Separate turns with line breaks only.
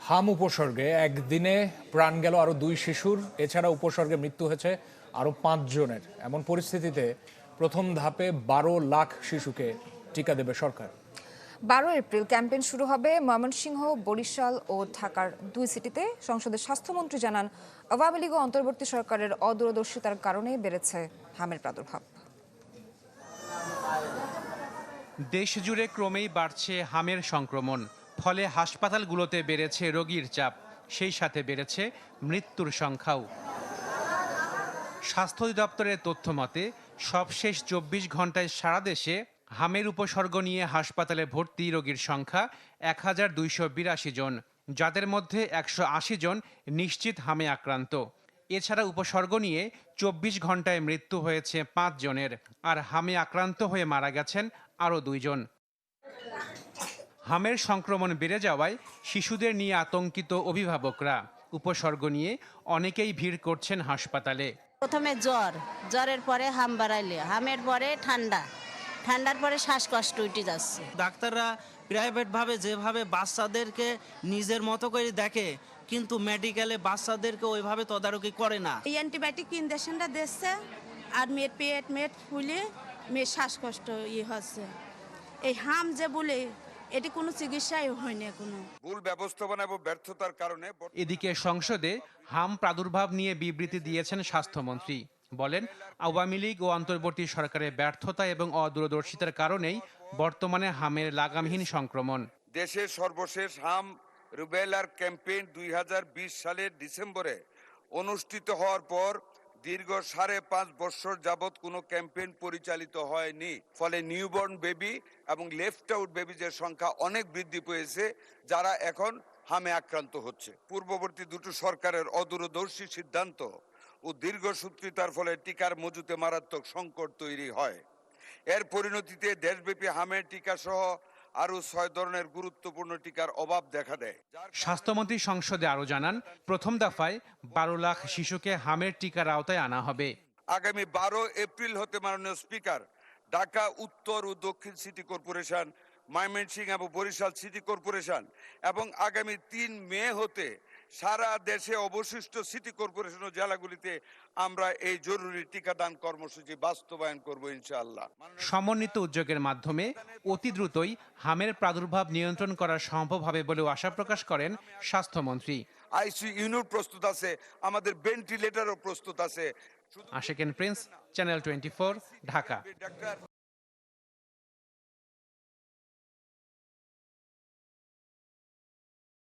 হাম উপসর্গে একদিনে প্রাণ গেল আরো 2 শিশুর। এছাড়া উপসর্গে মৃত্যু হয়েছে আরো 5 জনের। এমন পরিস্থিতিতে প্রথম ধাপে 12 লাখ শিশুকে টিকা দেবে সরকার।
12 এপ্রিল ক্যাম্পেইন শুরু হবে ময়মনসিংহ, বরিশাল ও ঢাকার 2 সিটিতে। সংসদের স্বাস্থ্যমন্ত্রী জানান, আওয়ামী লীগ ও অন্তর্বর্তী সরকারের অদূরদর্শিতার কারণে বেড়েছে হামের প্রাদুর্ভাব।
দেশ জুড়ে ক্রমেই বাড়ছে হামের সংক্রমণ। ফলে হাসপাতালগুলোতে বেড়েছে রোগীর চাপ, সেই সাথে বেড়েছে মৃত্যুর সংখ্যাও। স্বাস্থ্য অধিদপ্তরের তথ্য মতে সবশেষ 24 ঘন্টায় সারা দেশে হামের উপসর্গ নিয়ে হাসপাতালে ভর্তি রোগীর সংখ্যা 1282 জন, যাদের মধ্যে 180 জন নিশ্চিত হামে আক্রান্ত। এছাড়া উপসর্গ নিয়ে 24 ঘন্টায় মৃত্যু হয়েছে 5 জনের, আর হামে আক্রান্ত হয়ে মারা গেছেন আরও 2 জন। হামের সংক্রমণ বেড়ে যাওয়ায় শিশুদের নিয়ে আতঙ্কিত অভিভাবকরা। উপসর্গ নিয়ে অনেকেই ভিড় করছেন হাসপাতালে।
প্রথমে জ্বরের পরে হাম বাড়াইলে, হামের পরে ঠান্ডার পরে শ্বাসকষ্ট উঠে যাচ্ছে।
ডাক্তাররা প্রাইভেটভাবে যেভাবে বাচ্চাদেরকে নিজের মতো করে দেখে, কিন্তু মেডিকেলে বাচ্চাদেরকে ওইভাবে তদারকি করে না।
এই অ্যান্টিবায়োটিক ইনজেকশনটা দিচ্ছে, আর মেয়ের ফুলে মেয়ের শ্বাসকষ্ট হচ্ছে। এই হাম যে বলে এটি কোনো চিকিৎসাই হয়নি কোনো।
ভুল ব্যবস্থাপনা এবং ব্যর্থতার কারণে।
এদিকে সংসদে হাম প্রাদুর্ভাব নিয়ে বিবৃতি দিয়েছেন স্বাস্থ্যমন্ত্রী। বলেন, আওয়ামী লীগ ও অন্তর্বর্তী সরকারের ব্যর্থতা এবং অদূরদর্শিতার কারণেই বর্তমানে হামের লাগামহীন সংক্রমণ।
দেশের সর্বশেষ হাম রুবেলার ক্যাম্পেইন 2020 সালের ডিসেম্বরে অনুষ্ঠিত হওয়ার পর দীর্ঘ 5.5 বছর যাবৎ কোনো ক্যাম্পেইন পরিচালিত হয়নি। ফলে নিউবর্ন বেবি এবং লেফট আউট বেবিজের সংখ্যা অনেক বৃদ্ধি পেয়েছে, যারা এখন হামে আক্রান্ত হচ্ছে। পূর্ববর্তী দুটো সরকারের অদূরদর্শী সিদ্ধান্ত ও দীর্ঘসূত্রিতার ফলে টিকার মজুতে মারাত্মক সংকট তৈরি হয়। এর পরিণতিতে দেশব্যাপী হামের টিকা সহ আরও 6 ধরনের গুরুত্বপূর্ণ টিকার অভাব দেখা দেয়।
স্বাস্থ্যমন্ত্রী সংসদে আরও জানান, প্রথম দফায় 12 লাখ শিশুকে হামের টিকার আওতায় আনা হবে।
আগামী 12 এপ্রিল হতে মাননীয় স্পিকার ঢাকা উত্তর ও দক্ষিণ সিটি কর্পোরেশন, ময়মনসিংহ এবং বরিশাল সিটি কর্পোরেশন এবং আগামী 3 মে হতে সারা দেশে অবশিষ্ট সিটি কর্পোরেশন ও জেলাগুলিতে আমরা এই জরুরি টিকাদান কর্মসূচি বাস্তবায়ন করব ইনশাআল্লাহ।
সমন্বিত উদ্যোগের মাধ্যমে অতি দ্রুতই হামের প্রাদুর্ভাব নিয়ন্ত্রণ করা সম্ভব হবে বলেও আশা প্রকাশ করেন স্বাস্থ্যমন্ত্রী।
আইসিইউ ইউনিট প্রস্তুত আছে, আমাদের ভেন্টিলেটরও প্রস্তুত আছে।
আশিকেন প্রিন্স, চ্যানেল 24, ঢাকা।